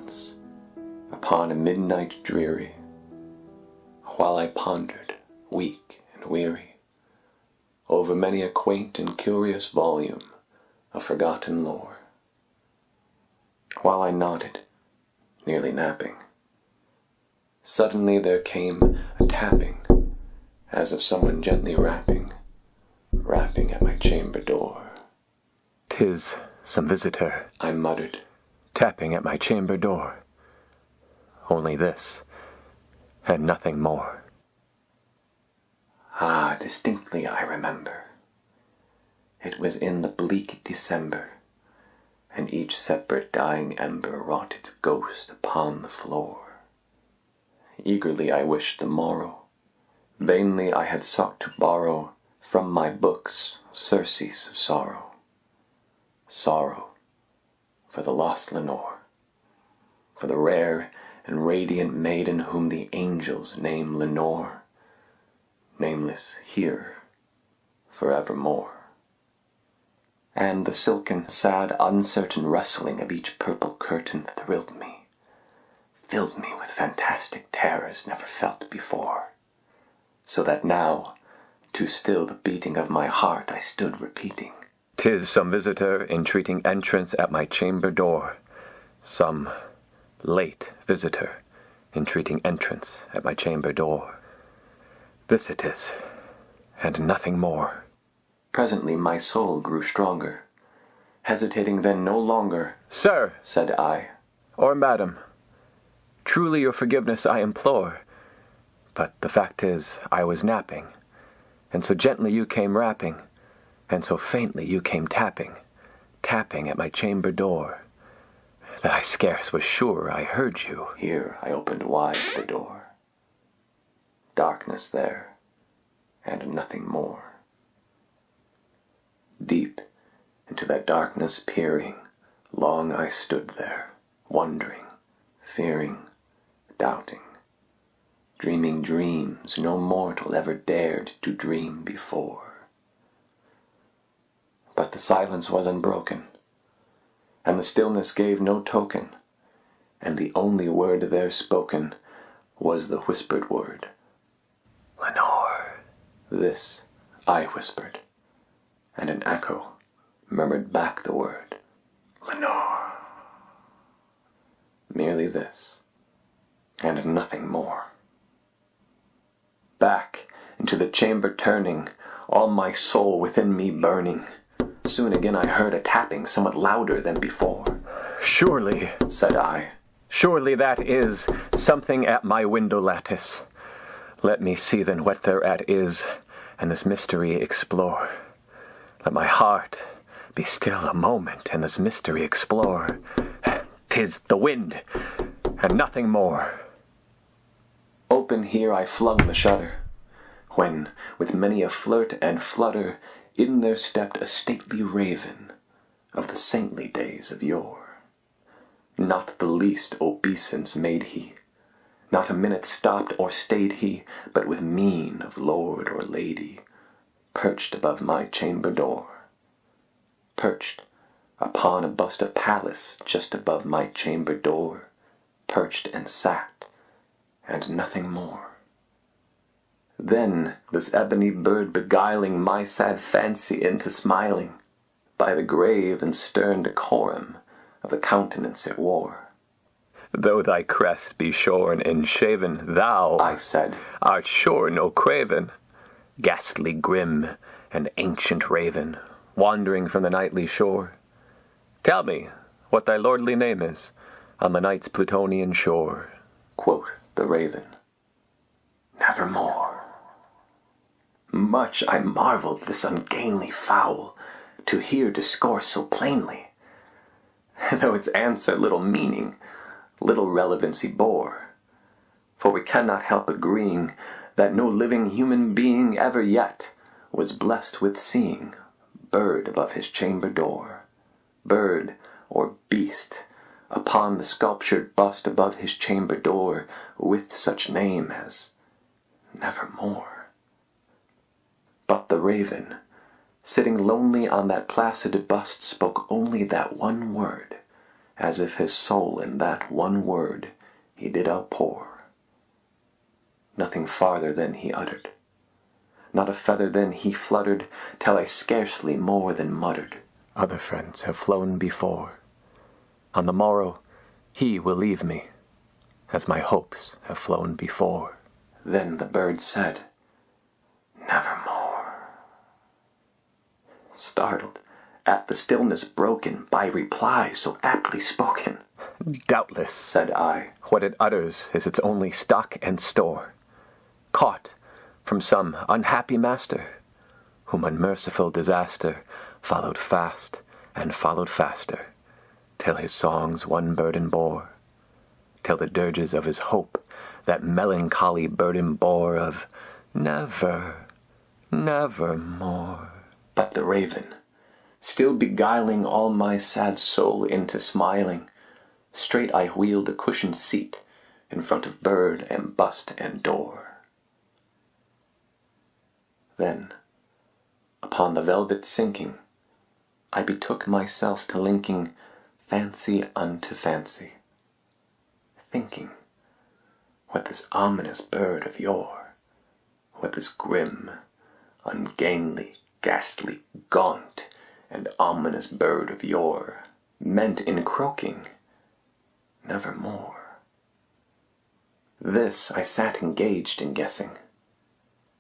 silence upon a midnight dreary, while I pondered, weak and weary, over many a quaint and curious volume of forgotten lore. While I nodded, nearly napping, suddenly there came a tapping, as of someone gently rapping at my chamber door. "'Tis some visitor," I muttered, "tapping at my chamber door. Only this, and nothing more." Ah, distinctly I remember. It was in the bleak December, and each separate dying ember wrought its ghost upon the floor. Eagerly I wished the morrow. Vainly I had sought to borrow from my books surcease of sorrow. Sorrow for the lost Lenore, for the rare and radiant maiden whom the angels name Lenore, nameless here forevermore. And the silken, sad, uncertain rustling of each purple curtain thrilled me, filled me with fantastic terrors never felt before, so that now, to still the beating of my heart, I stood repeating, "'Tis some visitor entreating entrance at my chamber door. Some late visitor entreating entrance at my chamber door. This it is, and nothing more." Presently my soul grew stronger. Hesitating then no longer, "Sir," said I, "or madam, truly your forgiveness I implore, but the fact is I was napping, and so gently you came rapping, and so faintly you came tapping at my chamber door, that I scarce was sure I heard you." Here I opened wide the door. Darkness there, and nothing more. Deep into that darkness peering, long I stood there, wondering, fearing, doubting, dreaming dreams no mortal ever dared to dream before. But the silence was unbroken, and the stillness gave no token, and the only word there spoken was the whispered word, "Lenore." This I whispered, and an echo murmured back the word, "Lenore." Merely this, and nothing more. Back into the chamber turning, all my soul within me burning, soon again I heard a tapping somewhat louder than before. "Surely," said I, "surely that is something at my window lattice. Let me see then what thereat is, and this mystery explore. Let my heart be still a moment, and this mystery explore. 'Tis the wind, and nothing more." Open here I flung the shutter, when, with many a flirt and flutter, in there stepped a stately raven of the saintly days of yore. Not the least obeisance made he, not a minute stopped or stayed he, but with mien of lord or lady, perched above my chamber door, perched upon a bust of Pallas just above my chamber door, perched and sat, and nothing more. Then this ebony bird beguiling my sad fancy into smiling, by the grave and stern decorum of the countenance it wore. "Though thy crest be shorn and shaven, thou," I said, "art sure no craven, ghastly grim and ancient raven, wandering from the nightly shore. Tell me what thy lordly name is on the night's Plutonian shore." Quoth the raven, "Nevermore." Much I marveled this ungainly fowl to hear discourse so plainly, though its answer little meaning, little relevancy bore. For we cannot help agreeing that no living human being ever yet was blessed with seeing bird above his chamber door, bird or beast upon the sculptured bust above his chamber door, with such name as Nevermore. But the raven, sitting lonely on that placid bust, spoke only that one word, as if his soul in that one word he did outpour. Nothing farther than he uttered, not a feather then he fluttered, till I scarcely more than muttered, Other friends have flown before. On the morrow he will leave me, as my hopes have flown before. Then the bird said, Nevermore. Startled at the stillness broken by reply so aptly spoken, Doubtless, said I, what it utters is its only stock and store, caught from some unhappy master, whom unmerciful disaster followed fast and followed faster, till his songs one burden bore, till the dirges of his hope that melancholy burden bore of never, nevermore. But the raven, still beguiling all my sad soul into smiling, straight I wheeled a cushioned seat in front of bird and bust and door. Then, upon the velvet sinking, I betook myself to linking fancy unto fancy, thinking what this ominous bird of yore, what this grim, ungainly, ghastly, gaunt, and ominous bird of yore meant in croaking, nevermore. This I sat engaged in guessing,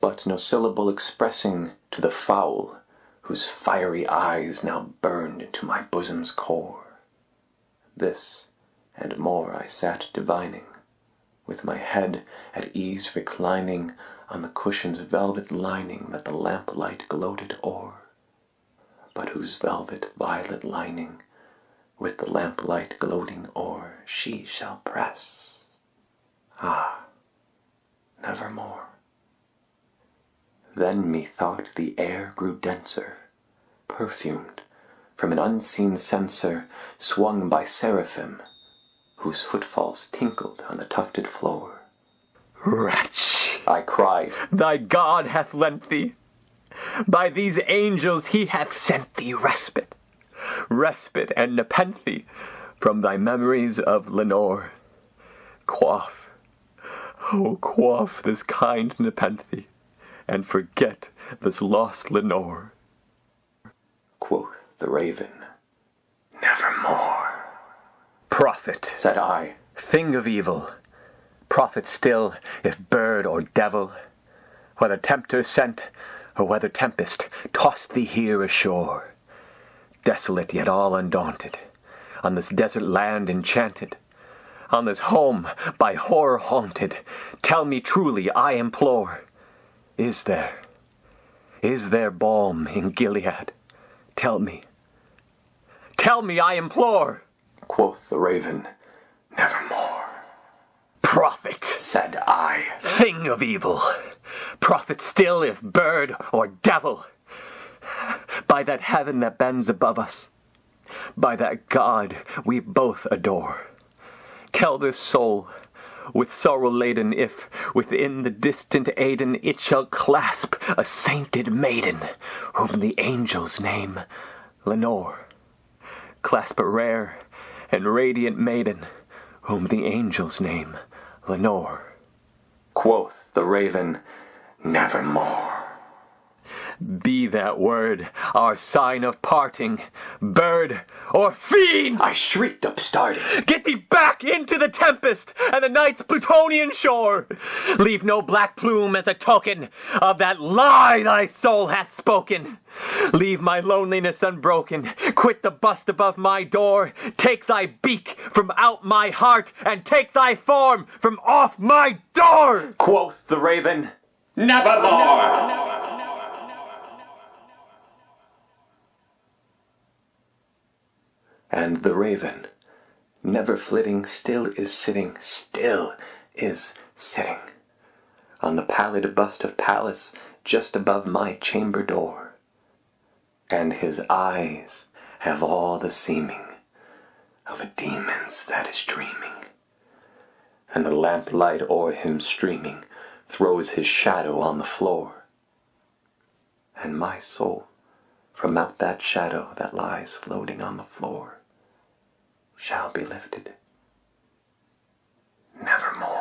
but no syllable expressing to the fowl whose fiery eyes now burned into my bosom's core. This and more I sat divining, with my head at ease reclining on the cushion's velvet lining that the lamplight gloated o'er, but whose velvet violet lining with the lamplight gloating o'er she shall press, ah, nevermore. Then methought the air grew denser, perfumed from an unseen censer swung by seraphim, whose footfalls tinkled on the tufted floor. Wretch, I cried, thy God hath lent thee, by these angels he hath sent thee respite, respite and nepenthe from thy memories of Lenore. Quaff, oh quaff this kind nepenthe, and forget this lost Lenore. Quoth the raven, Nevermore. Prophet, Said I, thing of evil, prophet still, if bird or devil, whether tempter sent, or whether tempest tossed thee here ashore, desolate yet all undaunted, on this desert land enchanted, on this home by horror haunted, tell me truly, I implore, is there balm in Gilead? Tell me, I implore. quoth the raven, Nevermore. Prophet, Said I, thing of evil, prophet still if bird or devil, by that heaven that bends above us, by that God we both adore, tell this soul, with sorrow laden, if within the distant Aidenn it shall clasp a sainted maiden, whom the angels name Lenore. Clasp a rare and radiant maiden, whom the angels name Lenore. quoth the raven, Nevermore. Be that word our sign of parting, bird or fiend! I shrieked upstarting, Get thee back into the tempest and the night's Plutonian shore. Leave no black plume as a token of that lie thy soul hath spoken. Leave my loneliness unbroken. Quit the bust above my door. Take thy beak from out my heart and take thy form from off my door. quoth the raven, Nevermore. And the raven, never flitting, still is sitting on the pallid bust of Pallas just above my chamber door, and his eyes have all the seeming of a demon's that is dreaming, and the lamplight o'er him streaming throws his shadow on the floor, and my soul from out that shadow that lies floating on the floor shall be lifted. Nevermore.